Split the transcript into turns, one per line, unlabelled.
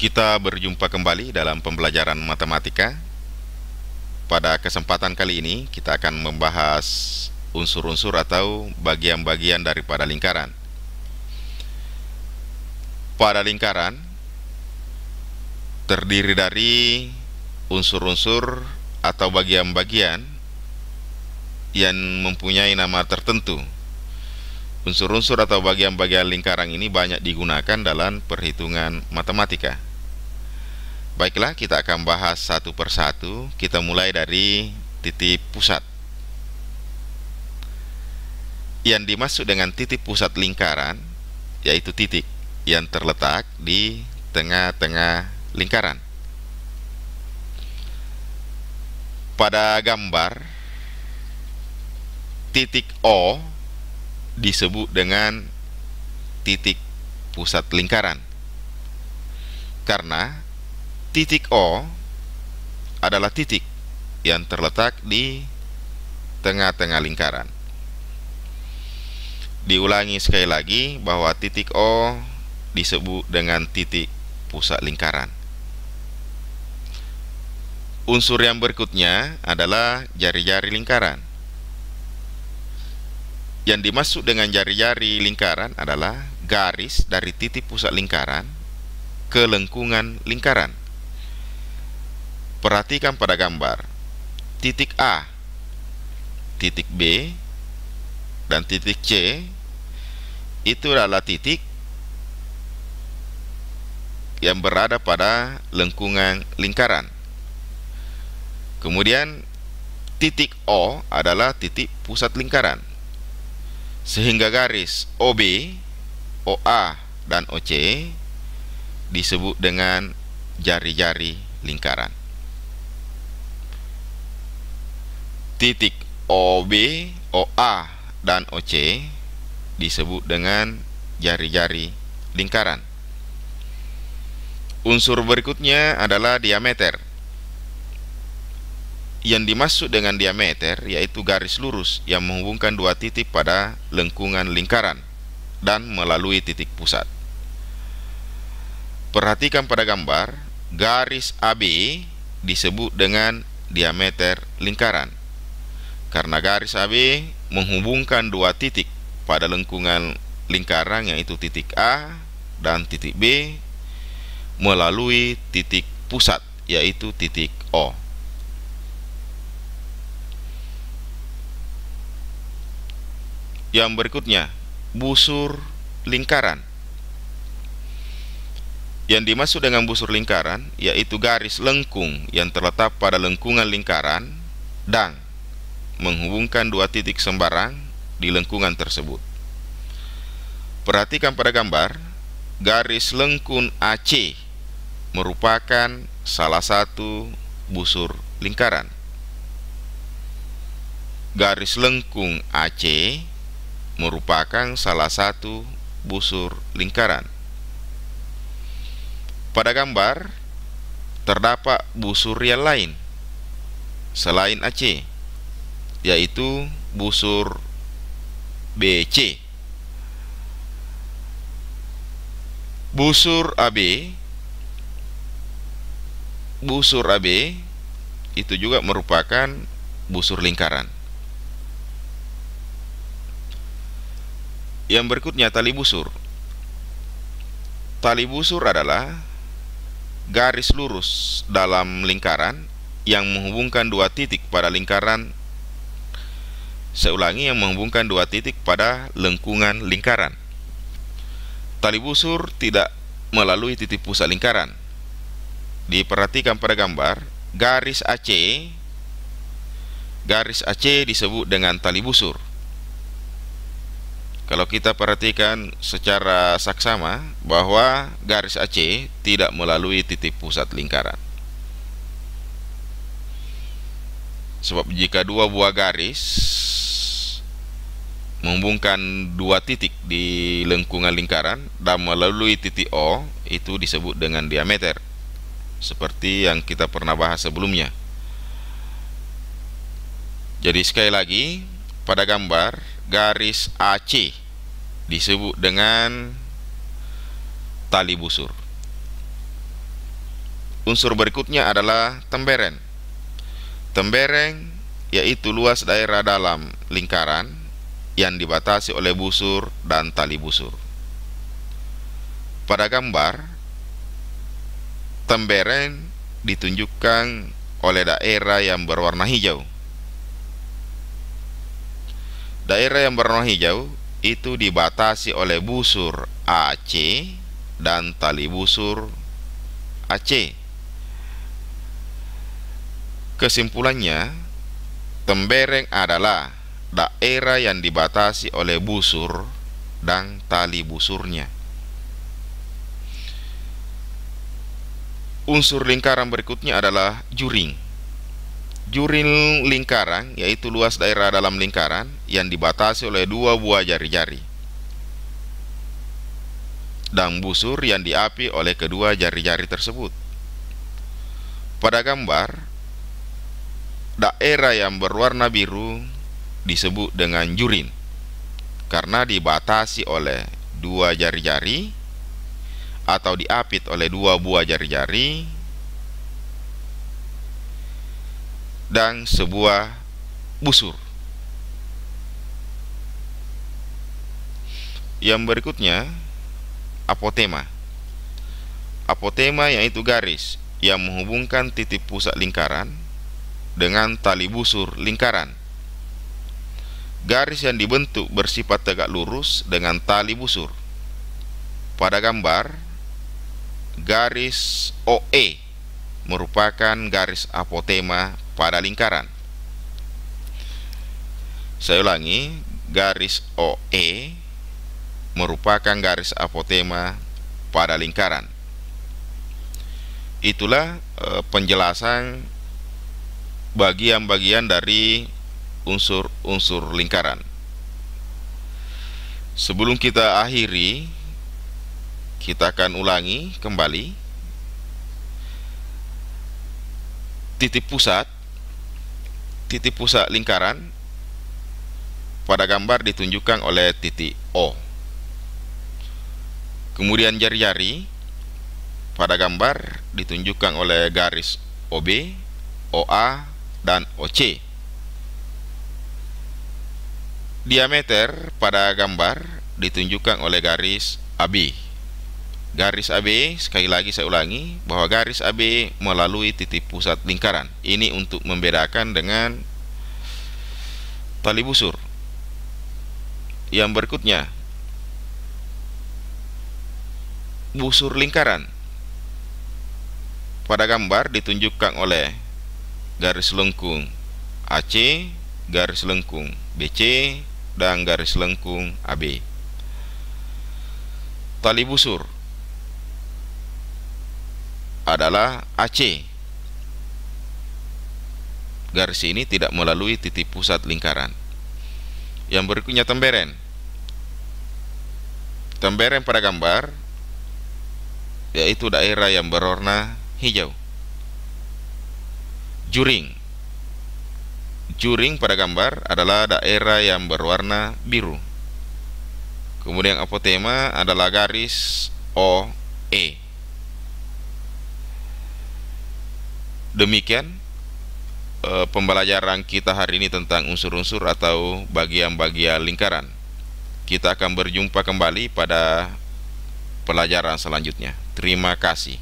Kita berjumpa kembali dalam pembelajaran matematika. Pada kesempatan kali ini kita akan membahas unsur-unsur atau bagian-bagian daripada lingkaran. Pada lingkaran terdiri dari unsur-unsur atau bagian-bagian yang mempunyai nama tertentu. Unsur-unsur atau bagian-bagian lingkaran ini banyak digunakan dalam perhitungan matematika. Baiklah, kita akan bahas satu persatu. Kita mulai dari titik pusat. Yang dimaksud dengan titik pusat lingkaran yaitu titik yang terletak di tengah-tengah lingkaran. Pada gambar, titik O disebut dengan titik pusat lingkaran karena titik O adalah titik yang terletak di tengah-tengah lingkaran. Diulangi sekali lagi bahwa titik O disebut dengan titik pusat lingkaran. Unsur yang berikutnya adalah jari-jari lingkaran. Yang dimaksud dengan jari-jari lingkaran adalah garis dari titik pusat lingkaran ke lengkungan lingkaran. Perhatikan pada gambar. Titik A, titik B, dan titik C itu adalah titik yang berada pada lengkungan lingkaran. Kemudian titik O adalah titik pusat lingkaran. Sehingga garis OB, OA, dan OC disebut dengan jari-jari lingkaran. Titik OB, OA, dan OC disebut dengan jari-jari lingkaran. Unsur berikutnya adalah diameter. Yang dimaksud dengan diameter yaitu garis lurus yang menghubungkan dua titik pada lengkungan lingkaran dan melalui titik pusat. Perhatikan pada gambar, garis AB disebut dengan diameter lingkaran karena garis AB menghubungkan dua titik pada lengkungan lingkaran yaitu titik A dan titik B melalui titik pusat yaitu titik O. Yang berikutnya, busur lingkaran. Yang dimaksud dengan busur lingkaran yaitu garis lengkung yang terletak pada lengkungan lingkaran dan menghubungkan dua titik sembarang di lengkungan tersebut. Perhatikan pada gambar, garis lengkung AC merupakan salah satu busur lingkaran. Garis lengkung AC merupakan salah satu busur lingkaran. Pada gambar terdapat busur yang lain selain AC, yaitu busur BC. Busur AB itu juga merupakan busur lingkaran. Yang berikutnya, tali busur. Tali busur adalah garis lurus dalam lingkaran yang menghubungkan dua titik pada lingkaran. Seulangi, yang menghubungkan dua titik pada lengkungan lingkaran. Tali busur tidak melalui titik pusat lingkaran. Diperhatikan pada gambar, garis AC disebut dengan tali busur. Kalau kita perhatikan secara saksama bahwa garis AC tidak melalui titik pusat lingkaran. Sebab jika dua buah garis menghubungkan dua titik di lengkungan lingkaran dan melalui titik O, itu disebut dengan diameter, seperti yang kita pernah bahas sebelumnya. Jadi sekali lagi, pada gambar, garis AC disebut dengan tali busur. Unsur berikutnya adalah tembereng. Tembereng yaitu luas daerah dalam lingkaran yang dibatasi oleh busur dan tali busur. Pada gambar, tembereng ditunjukkan oleh daerah yang berwarna hijau. Daerah yang berwarna hijau itu dibatasi oleh busur AC dan tali busur AC. Kesimpulannya, tembereng adalah daerah yang dibatasi oleh busur dan tali busurnya. Unsur lingkaran berikutnya adalah juring. Juring lingkaran yaitu luas daerah dalam lingkaran yang dibatasi oleh dua buah jari-jari dan busur yang diapi oleh kedua jari-jari tersebut. Pada gambar, daerah yang berwarna biru disebut dengan juring karena dibatasi oleh dua jari-jari atau diapit oleh dua buah jari-jari dan sebuah busur. Yang berikutnya, apotema. Apotema yaitu garis yang menghubungkan titik pusat lingkaran dengan tali busur lingkaran. Garis yang dibentuk bersifat tegak lurus dengan tali busur. Pada gambar, garis OE merupakan garis apotema pada lingkaran. Saya ulangi, garis OE merupakan garis apotema pada lingkaran. Itulah penjelasan bagian-bagian dari unsur-unsur lingkaran. Sebelum kita akhiri, kita akan ulangi kembali. Titik pusat lingkaran pada gambar ditunjukkan oleh titik O. Kemudian jari-jari pada gambar ditunjukkan oleh garis OB, OA, dan OC. Diameter pada gambar ditunjukkan oleh garis AB. Garis AB, sekali lagi saya ulangi, bahwa garis AB melalui titik pusat lingkaran. Ini untuk membedakan dengan tali busur. Yang berikutnya, busur lingkaran. Pada gambar ditunjukkan oleh garis lengkung AC, garis lengkung BC, dan garis lengkung AB. Tali busur adalah AC. Garis ini tidak melalui titik pusat lingkaran. Yang berikutnya tembereng. Tembereng pada gambar yaitu daerah yang berwarna hijau. Juring. Juring pada gambar adalah daerah yang berwarna biru. Kemudian apotema adalah garis OE. Demikian pembelajaran kita hari ini tentang unsur-unsur atau bagian-bagian lingkaran. Kita akan berjumpa kembali pada pelajaran selanjutnya. Terima kasih.